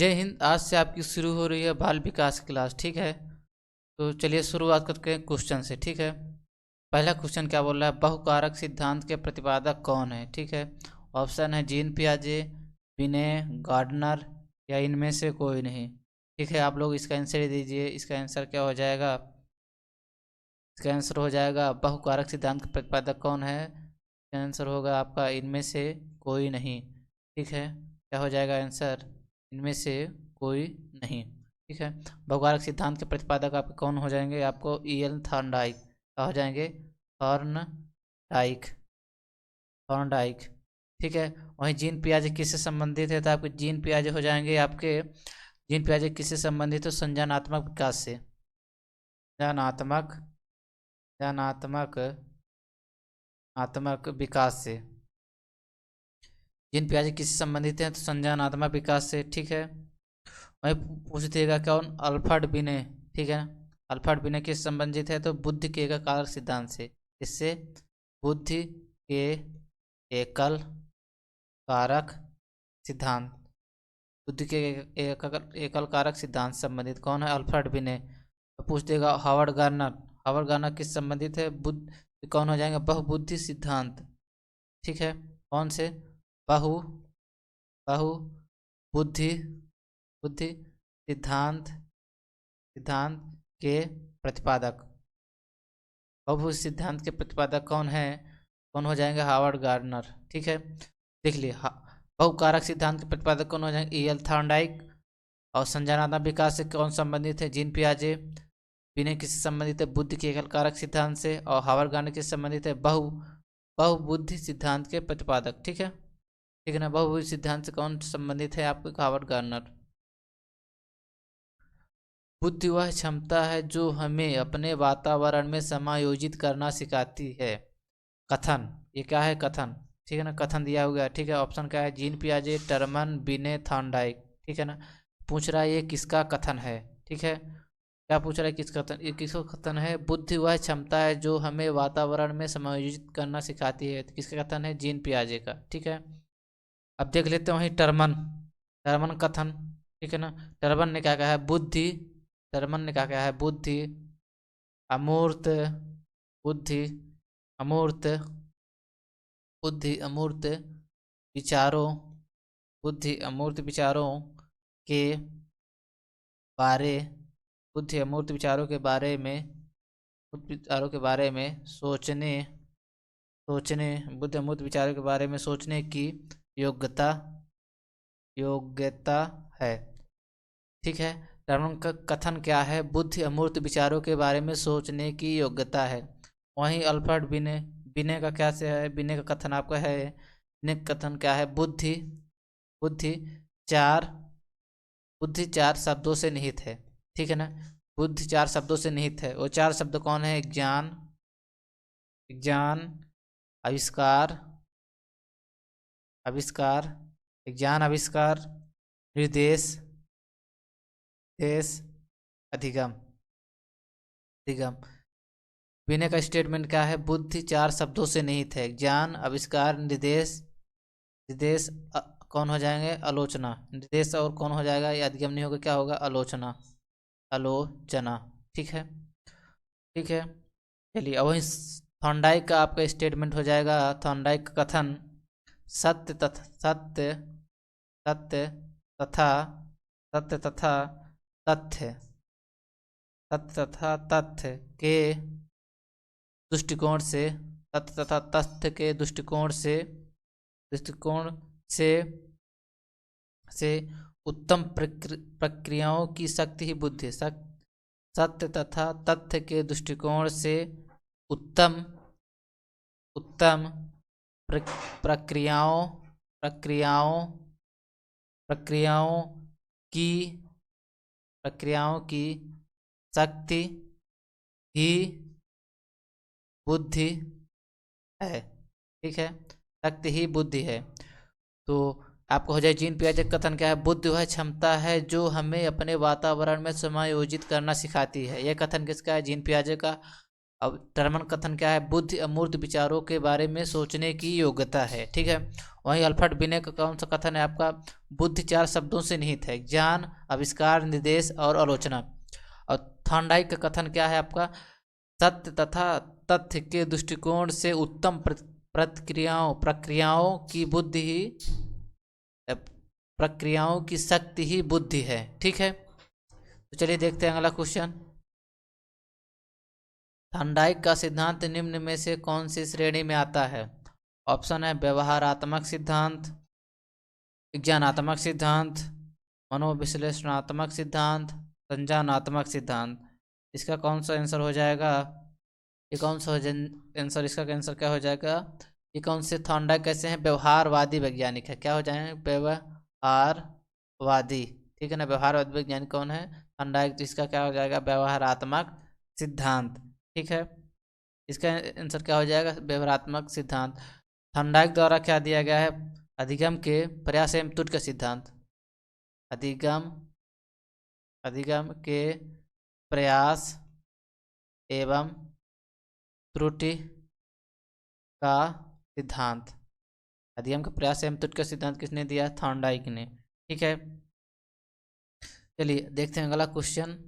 जय हिंद। आज से आपकी शुरू हो रही है बाल विकास क्लास। ठीक है, तो चलिए शुरुआत करते हैं क्वेश्चन से। ठीक है, पहला क्वेश्चन क्या बोल रहा है, बहुकारक सिद्धांत के प्रतिपादक कौन है। ठीक है, ऑप्शन है जीन पियाजे, विने, गार्डनर या इनमें से कोई नहीं। ठीक है, आप लोग इसका आंसर दीजिए। इसका आंसर क्या हो जाएगा, इसका आंसर हो जाएगा बहुकारक सिद्धांत का प्रतिपादक कौन है। इसका आंसर होगा आपका इनमें से कोई नहीं। ठीक है, क्या हो जाएगा आंसर, इनमें से कोई नहीं। ठीक है, बहुकारक सिद्धांत के प्रतिपादक आपके कौन हो जाएंगे, आपको ईएल थॉर्नडाइक क्या हो जाएंगे, थॉर्नडाइक, थॉर्नडाइक। ठीक है, वहीं जीन पियाजे किससे संबंधित है, तो आपके जीन पियाजे हो जाएंगे आपके, जीन पियाजे किससे संबंधित है, संज्ञानात्मक विकास से, संज्ञानात्मक, संज्ञानात्मक आत्मक विकास से। जीन पियाजे किससे संबंधित हैं, तो संज्ञानात्मक विकास से। ठीक है, वही पूछ देगा कौन, अल्फ्रेड बिने। ठीक है, अल्फ्रेड बिने किस संबंधित है, तो बुद्धि के एकल कारक सिद्धांत से। इससे बुद्धि के एकल कारक सिद्धांत, बुद्धि के एकल कारक सिद्धांत संबंधित कौन है, अल्फ्रेड बिने। तो पूछ देगा हावर्ड गार्नर, हावर्ड गार्नर किस संबंधित है, बुद्ध कौन हो जाएंगे, बहुबुद्धि सिद्धांत। ठीक है, कौन से, बहु बहु बुद्धि, बुद्धि सिद्धांत, सिद्धांत के प्रतिपादक, बहुबुद्धि सिद्धांत के प्रतिपादक कौन है, कौन हो जाएंगे, हावर्ड गार्डनर। ठीक है, देख लिए बहुकारक सिद्धांत के प्रतिपादक कौन हो जाएंगे, ईएल थॉर्नडाइक। और संज्ञानात्मक विकास से कौन संबंधित है, जीन पियाजे। विनय किससे संबंधित है, बुद्धि के एकल कारक सिद्धांत से। और हावर्ड गार्डनर किससे संबंधित है, बहुबुद्धि सिद्धांत के प्रतिपादक। ठीक है, ठीक है ना, बहुबुद्धि सिद्धांत से कौन संबंधित है, आपको हावर्ड गार्डनर। बुद्धि वह क्षमता है जो हमें अपने वातावरण में समायोजित करना सिखाती है। कथन, ये क्या है, कथन। ठीक है ना, कथन दिया हुआ है। ठीक है, ऑप्शन क्या है, जीन पियाजे, टर्मन, बिने, थॉर्नडाइक। ठीक है ना, पूछ रहा है ये किसका कथन है। ठीक है, क्या पूछ रहा है, किस कथन, ये किसका कथन है, बुद्धि वह क्षमता है जो हमें वातावरण में समायोजित करना सिखाती है। तो किसका कथन है, जीन पियाजे का। ठीक है, अब देख लेते हैं वहीं टर्मन, टर्मन कथन। ठीक है ना, टर्मन ने क्या कहा है, बुद्धि, टर्मन ने क्या कहा है, बुद्धि अमूर्त, बुद्धि अमूर्त, बुद्धि अमूर्त विचारों, बुद्धि अमूर्त विचारों के बारे, बुद्धि अमूर्त विचारों के बारे में, विचारों के बारे में सोचने, सोचने, बुद्धि अमूर्त विचारों के बारे में सोचने की योग्यता, योग्यता है। ठीक है, टर्मन का कथन क्या है, बुद्धि अमूर्त विचारों के बारे में सोचने की योग्यता है। वहीं अल्फ्रेड बिने, बिने का क्या से है, बिने का कथन आपका है, बिने का कथन क्या है, बुद्धि, बुद्धि चार, बुद्धि चार शब्दों से निहित है। ठीक है ना, बुद्धि चार शब्दों से निहित है। वो चार शब्द कौन है, ज्ञान, ज्ञान, आविष्कार, आविष्कार, ज्ञान आविष्कार, निर्देश, देश, अधिगम, अधिगम। विनय का स्टेटमेंट क्या है, बुद्धि चार शब्दों से निहित है, ज्ञान, आविष्कार, निर्देश, निर्देश कौन हो जाएंगे, आलोचना, निर्देश और कौन हो जाएगा, ये अधिगम नहीं होगा, क्या होगा, आलोचना, आलोचना। ठीक है, ठीक है, चलिए अब वही थॉर्नडाइक का आपका स्टेटमेंट हो जाएगा, थॉर्नडाइक का कथन, सत्य तथा सत्य, सत्य तथा, सत्य तथा तथ्य, सत्य तथा तथ्य के दृष्टिकोण से, सत्य तथा तथ्य के दृष्टिकोण से, दृष्टिकोण से उत्तम प्रक्रियाओं की शक्ति ही बुद्धि है। सत्य तथा तथ्य के दृष्टिकोण से उत्तम, उत्तम प्रक्रियाओं, प्रक्रियाओं, प्रक्रियाओं की, प्रक्रियाओं की शक्ति ही बुद्धि है। ठीक है, शक्ति ही बुद्धि है। तो आपको हो जाए, जीन पियाजे का कथन क्या है, बुद्धि वह क्षमता है जो हमें अपने वातावरण में समायोजित करना सिखाती है। यह कथन किसका है, जीन पियाजे का। अब टर्मन कथन क्या है, बुद्धि अमूर्त विचारों के बारे में सोचने की योग्यता है। ठीक है, वहीं अल्फ्रेड बिने का कौन सा कथन है आपका, बुद्धि 4 शब्दों से निहित है, ज्ञान, आविष्कार, निर्देश और आलोचना। और थॉर्नडाइक का कथन क्या है आपका, सत्य तथा तथ्य के दृष्टिकोण से उत्तम प्रक्रियाओं की बुद्धि ही प्रक्रियाओं की शक्ति ही बुद्धि है। ठीक है, तो चलिए देखते हैं अगला क्वेश्चन। थॉर्नडाइक का सिद्धांत निम्न में से कौन सी श्रेणी में आता है? ऑप्शन है व्यवहारात्मक सिद्धांत, विज्ञानात्मक सिद्धांत, मनोविश्लेषणात्मक सिद्धांत, संज्ञानात्मक सिद्धांत। इसका कौन सा आंसर हो जाएगा? ये कौन सा आंसर, इसका आंसर क्या हो जाएगा? ये कौन से थॉर्नडाइक कैसे हैं? व्यवहारवादी वैज्ञानिक है। क्या हो जाएंगे? व्यवहारवादी। ठीक है ना, व्यवहारवादी वैज्ञानिक कौन है? थॉर्नडाइक। तो इसका क्या हो जाएगा? व्यवहारात्मक सिद्धांत। ठीक है, इसका आंसर क्या हो जाएगा? व्यवहारात्मक सिद्धांत। थॉर्नडाइक द्वारा क्या दिया गया है? अधिगम के प्रयास एवं त्रुटि का सिद्धांत। अधिगम के प्रयास एवं त्रुटि का सिद्धांत। अधिगम के प्रयास एवं त्रुटि का सिद्धांत किसने दिया? थॉर्नडाइक ने। ठीक है, चलिए देखते हैं अगला क्वेश्चन।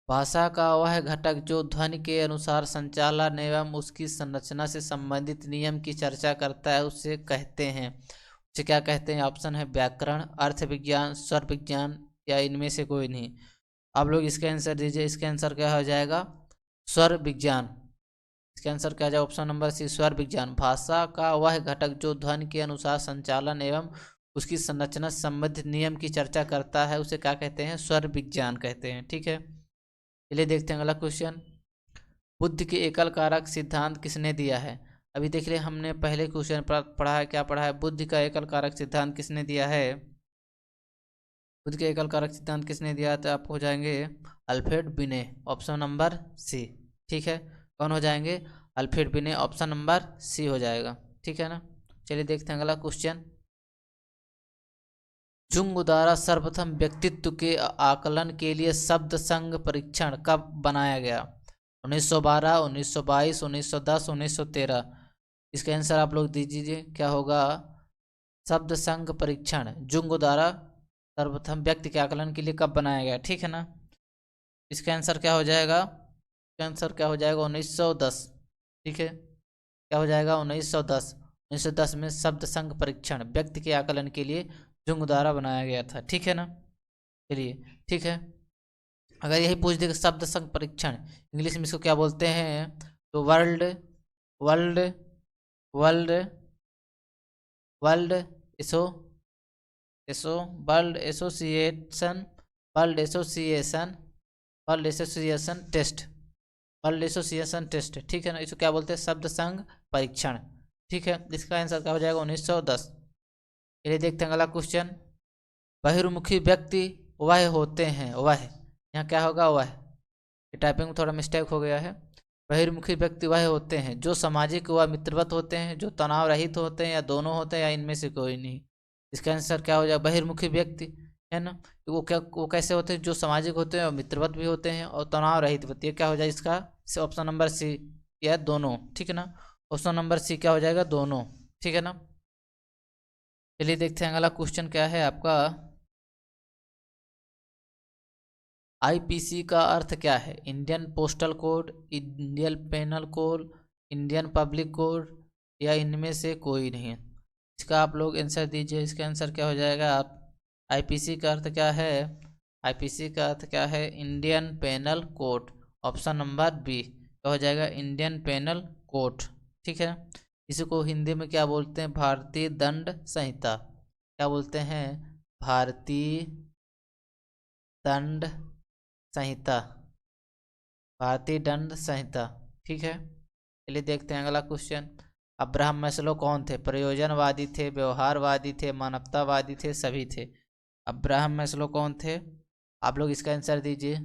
भाषा का वह घटक जो ध्वनि के अनुसार संचालन एवं उसकी संरचना से संबंधित नियम की चर्चा करता है, उसे कहते हैं, उसे क्या कहते हैं? ऑप्शन है व्याकरण, अर्थ विज्ञान, स्वर विज्ञान या इनमें से कोई नहीं। आप लोग इसका आंसर दीजिए। इसका आंसर क्या हो जाएगा? स्वर विज्ञान। इसका आंसर क्या जाएगा? ऑप्शन नंबर सी, स्वर विज्ञान। भाषा का वह घटक जो ध्वनि के अनुसार संचालन एवं उसकी संरचना से संबंधित नियम की चर्चा करता है, उसे क्या कहते हैं? स्वर विज्ञान कहते हैं। ठीक है, चलिए देखते हैं अगला क्वेश्चन। बुद्धि के एकल कारक सिद्धांत किसने दिया है? अभी देख लिया हमने पहले क्वेश्चन पढ़ा है, क्या पढ़ा है? बुद्धि का एकल कारक सिद्धांत किसने दिया है? बुद्धि के एकल कारक सिद्धांत किसने दिया है? तो आप हो जाएंगे अल्फ्रेड बिने, ऑप्शन नंबर सी। ठीक है, कौन हो जाएंगे? अल्फ्रेड बिने, ऑप्शन नंबर सी हो जाएगा। ठीक है ना, चलिए देखते हैं अगला क्वेश्चन। जुंग द्वारा सर्वप्रथम व्यक्तित्व के आकलन के लिए शब्द संघ परीक्षण कब बनाया गया? 1912, 1922, 1910, 1913। इसका आंसर आप लोग दीजिए, क्या होगा? शब्द संघ परीक्षण जुंग द्वारा सर्वप्रथम व्यक्ति के आकलन के लिए कब बनाया गया? ठीक है ना, इसका आंसर क्या हो जाएगा? इसका आंसर क्या हो जाएगा? 1910। ठीक है, क्या हो जाएगा? 1910। 1910 में शब्द संघ परीक्षण व्यक्ति के आकलन के लिए जुंग द्वारा बनाया गया था। ठीक है ना, चलिए ठीक है। अगर यही पूछ दे शब्द संघ परीक्षण इंग्लिश में इसको क्या बोलते हैं, तो world world world world asso asso world association world association world association test world association test. ठीक है ना, इसको क्या बोलते हैं? शब्द संघ परीक्षण। ठीक है, इसका आंसर क्या हो जाएगा? 1910। चलिए देखते हैं अगला क्वेश्चन। बहिर्मुखी व्यक्ति वह होते हैं, वह यहाँ क्या होगा? वह, टाइपिंग में थोड़ा मिस्टेक हो गया है। बहिर्मुखी व्यक्ति वह होते हैं जो सामाजिक व मित्रवत होते हैं, जो तनाव रहित होते हैं, या दोनों होते हैं, या इनमें से कोई नहीं। इसका आंसर क्या हो जाएगा? बहिर्मुखी व्यक्ति है ना, वो कैसे होते हैं? जो सामाजिक होते हैं और मित्रवत भी होते हैं और तनाव रहित होती है। क्या हो जाए इसका? ऑप्शन नंबर सी, या दोनों। ठीक है ना, ऑप्शन नंबर सी क्या हो जाएगा? दोनों। ठीक है ना, चलिए देखते हैं अगला क्वेश्चन क्या है आपका। आईपीसी का अर्थ क्या है? Indian postal code, Indian penal code, Indian public code, या इनमें से कोई नहीं। इसका आप लोग आंसर दीजिए। इसका आंसर क्या हो जाएगा? आप आईपीसी का अर्थ क्या है? आईपीसी का अर्थ क्या है? Indian penal code, option number B क्या हो जाएगा? Indian penal code. ठीक है, इसको हिंदी में क्या बोलते हैं? भारतीय दंड संहिता। क्या बोलते हैं? भारतीय दंड संहिता, भारतीय दंड संहिता। ठीक है, चलिए देखते हैं अगला क्वेश्चन। अब्राहम मैस्लो कौन थे? प्रयोजनवादी थे, व्यवहारवादी थे, मानवतावादी थे, सभी थे। अब्राहम मैस्लो कौन थे? आप लोग इसका आंसर दीजिए।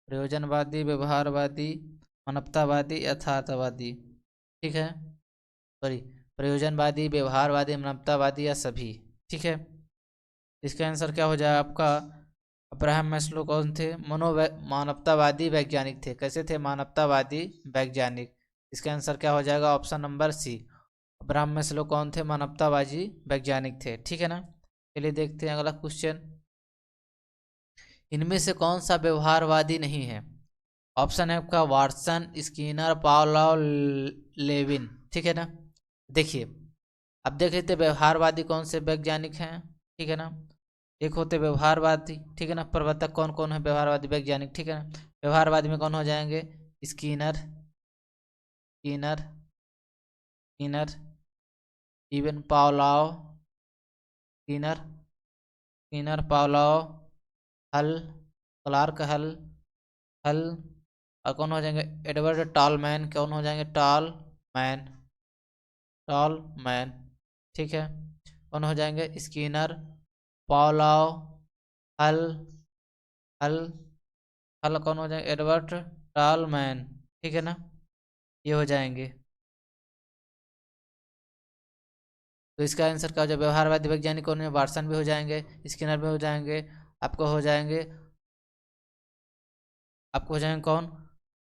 प्रयोजनवादी, व्यवहारवादी, मानवतावादी, यथार्थवादी। ठीक है, सॉरी, प्रयोजनवादी, व्यवहारवादी, मानवतावादी, या सभी। ठीक है, इसका आंसर क्या हो जाए आपका? अब्राहम मैस्लो कौन थे? मानवतावादी वैज्ञानिक थे। कैसे थे? मानवतावादी वैज्ञानिक। इसका आंसर क्या हो जाएगा? Option number C, Abraham Maslow कौन थे? मानवतावादी वैज्ञानिक थे, ठीक है ना। चलिए देखते हैं अगला क्वेश्चन। इनमें से कौन सा व्यवहारवादी नहीं है? ऑप्शन है आपका वाटसन, स्किनर, पावलोव, लेविन, ठीक है ना। देखिए, अब देख लेते व्यवहारवादी कौन से वैज्ञानिक हैं, ठीक है ना। एक होते व्यवहारवादी, ठीक है ना। प्रवर्तक कौन कौन है व्यवहारवादी वैज्ञानिक, ठीक है ना। व्यवहारवादी में कौन हो जाएंगे? Skinner, Skinner, Skinner, even Pavlov, Skinner, Skinner, Pavlov, हल, क्लार्क हल, हल। और कौन हो जाएंगे? एडवर्ड टॉलमैन, कौन हो जाएंगे? टॉलमैन, टॉलमैन, ठीक है। कौन हो जाएंगे? स्किनर, पावलोव, हल, हल, हल कौन हो जाएंगे? एडवर्ड टॉलमैन, ठीक है ना। ये हो जाएंगे। तो इसका आंसर क्या हो जाए? व्यवहारवादी वैज्ञानिक कौन है? वाटसन भी हो जाएंगे, स्किनर भी हो जाएंगे, आपको हो जाएंगे, आपको हो जाएंगे कौन?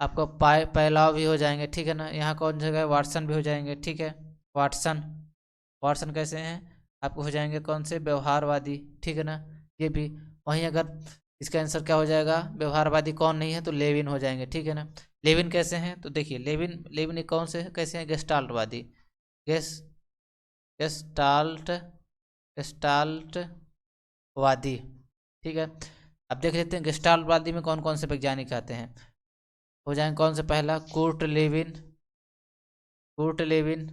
आपको पायलाव भी हो जाएंगे, ठीक है ना। यहाँ कौन जगह? वाटसन भी हो जाएंगे, ठीक है। वाटसन, वाटसन कैसे हैं? आपको हो जाएंगे कौन से? व्यवहारवादी, ठीक है ना। ये भी वहीं, अगर इसका आंसर क्या हो जाएगा? व्यवहारवादी कौन नहीं है तो लेविन हो जाएंगे, ठीक है ना। लेविन कैसे हैं? तो देखिए, लेविन लेविन कौन से कैसे हैं? गेस्टाल्टवादी, गेस गेस्टाल्ट, गेस्टाल्टवादी, ठीक है। अब देख लेते हैं गेस्टाल्टवादी में कौन कौन से वैज्ञानिक आते हैं। हो जाएंगे कौन से? पहला कुर्ट लेविन, कुर्ट लेविन,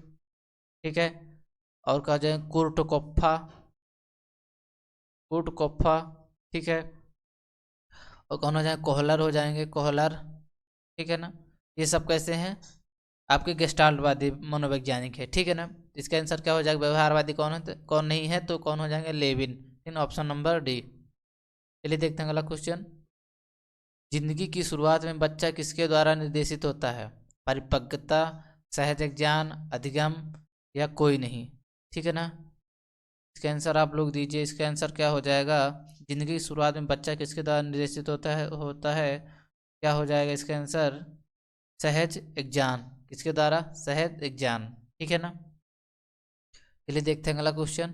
ठीक है। और कहा जाए कुर्ट कोप्फा, कुर्ट कोप्फा, ठीक है। और कौन हो जाए? कोहलर हो जाएंगे, कोहलर, ठीक है ना। ये सब कैसे हैं? आपके गेस्टाल्टवादी मनोवैज्ञानिक है, ठीक है ना। इसका आंसर क्या हो जाएगा? व्यवहारवादी कौन है कौन नहीं है तो कौन हो जाएंगे? लेविन, इन ऑप्शन नंबर डी। चलिए देखते हैं अगला क्वेश्चन। जिंदगी की शुरुआत में बच्चा किसके द्वारा निर्देशित होता है? परिपक्वता, सहज ज्ञान, अधिगम, या कोई नहीं, ठीक है ना। इसका आंसर आप लोग दीजिए। इसका आंसर क्या हो जाएगा? जिंदगी की शुरुआत में बच्चा किसके द्वारा निर्देशित होता है क्या हो जाएगा इसका आंसर? सहज ज्ञान, किसके द्वारा? सहज ज्ञान, ठीक है ना। चलिए देखते हैं अगला क्वेश्चन।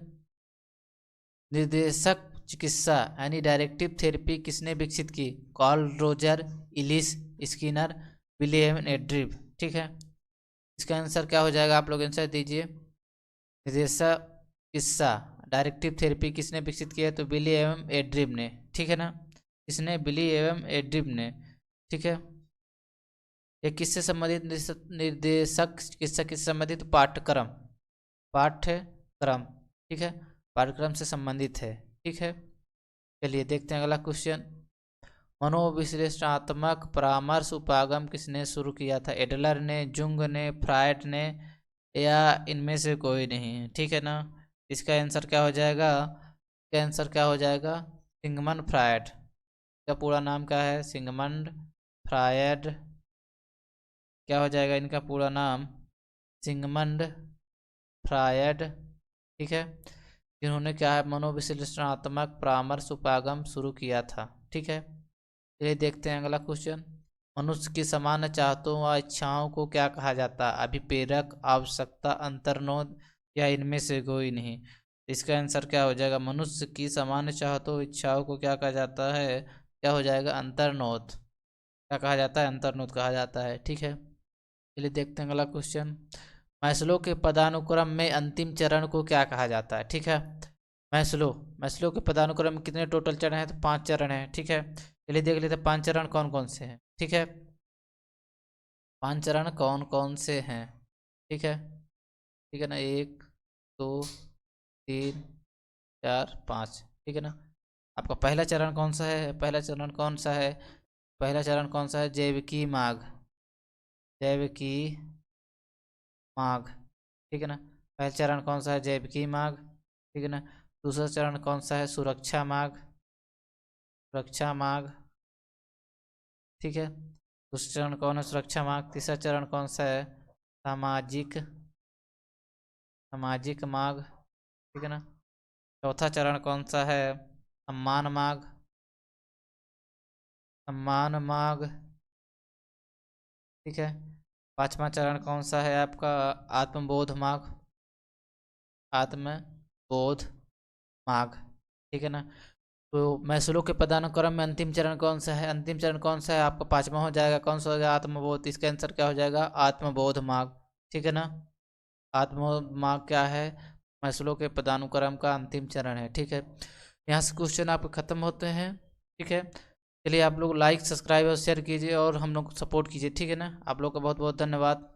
निर्देशक चिकित्सा यानी डायरेक्टिव थेरेपी किसने विकसित की? कार्ल रोजर, इलिस, स्किनर, विलियम एड्रिव, ठीक है। इसका आंसर क्या हो जाएगा? आप लोग आंसर दीजिए। निर्देशक चिकित्सा डायरेक्टिव थेरेपी किसने विकसित किया? तो बिली एवं एड्रिव ने, ठीक है ना। किसने? बिली एवं एड्रिव ने, ठीक है। ये किससे संबंधित? निर्देशक चिकित्सा किससे संबंधित? पाठ्यक्रम, पाठ्यक्रम, ठीक है, पाठ्यक्रम से संबंधित है, ठीक है। चलिए देखते हैं अगला क्वेश्चन। मनोविश्लेषणात्मक परामर्श उपागम किसने शुरू किया था? एडलर ने, जुंग ने, फ्रायड ने, या इनमें से कोई नहीं, ठीक है ना। इसका आंसर क्या हो जाएगा? इसका आंसर क्या हो जाएगा? Sigmund Freud. का पूरा नाम क्या है? Sigmund Freud. क्या हो जाएगा इनका पूरा नाम? सिगमंड फ्रायड, ठीक है। जिन्होंने क्या है? मनोविश्लेषणात्मक परामर्श उपागम शुरू किया था, ठीक है। चलिए देखते हैं अगला क्वेश्चन। मनुष्य की सामान्य चाहतों व इच्छाओं को क्या कहा जाता है? अभिप्रेरक, आवश्यकता, अंतर्नोद, या इनमें से कोई नहीं। इसका आंसर क्या हो जाएगा? मनुष्य की सामान्य चाहतों इच्छाओं को क्या कहा जाता है? क्या हो जाएगा? अंतर्नोद। क्या कहा जाता है? अंतर्नोद कहा जाता है, ठीक है। चलिए देखते हैं अगला क्वेश्चन। मैस्लो के पदानुक्रम में अंतिम चरण को क्या कहा जाता है? ठीक है। मैस्लो, मैस्लो के पदानुक्रम में कितने टोटल चरण हैं? तो 5 चरण हैं, ठीक है। चलिए देख लेते हैं 5 चरण कौन कौन से हैं, ठीक है। 5 चरण कौन कौन से हैं, ठीक है, ठीक है ना। 1, 2, 3, 4, 5, ठीक है ना। आपका पहला चरण कौन सा है? पहला चरण कौन सा है? पहला चरण कौन सा है? जैविकी मार्ग, जैविकी मार्ग, ठीक है ना। पहला चरण कौन सा है? जैविकी मार्ग, ठीक है ना। दूसरा चरण कौन सा है? सुरक्षा मार्ग, सुरक्षा मार्ग, ठीक है। दूसरा चरण कौन है? सुरक्षा मार्ग। तीसरा चरण कौन सा है? सामाजिक, सामाजिक मार्ग, ठीक है ना। चौथा चरण कौन सा है? सम्मान मार्ग, सम्मान मार्ग, ठीक है। पांचवा चरण कौन सा है आपका? आत्मबोध मार्ग, आत्मबोध मार्ग, ठीक है ना। तो मैस्लो के पदानुक्रम में अंतिम चरण कौन सा है? अंतिम चरण कौन सा है आपका? पांचवा हो जाएगा। कौन सा हो जाएगा? आत्मबोध। इसका आंसर क्या हो जाएगा? आत्मबोध मार्ग, ठीक है ना। आत्मबोध मार्ग क्या है? मैस्लो के पदानुक्रम का अंतिम चरण है, ठीक है। यहाँ से क्वेश्चन आपके खत्म होते हैं, ठीक है। चलिए आप लोग लाइक सब्सक्राइब और शेयर कीजिए और हम लोग को सपोर्ट कीजिए, ठीक है ना। आप लोग का बहुत बहुत धन्यवाद।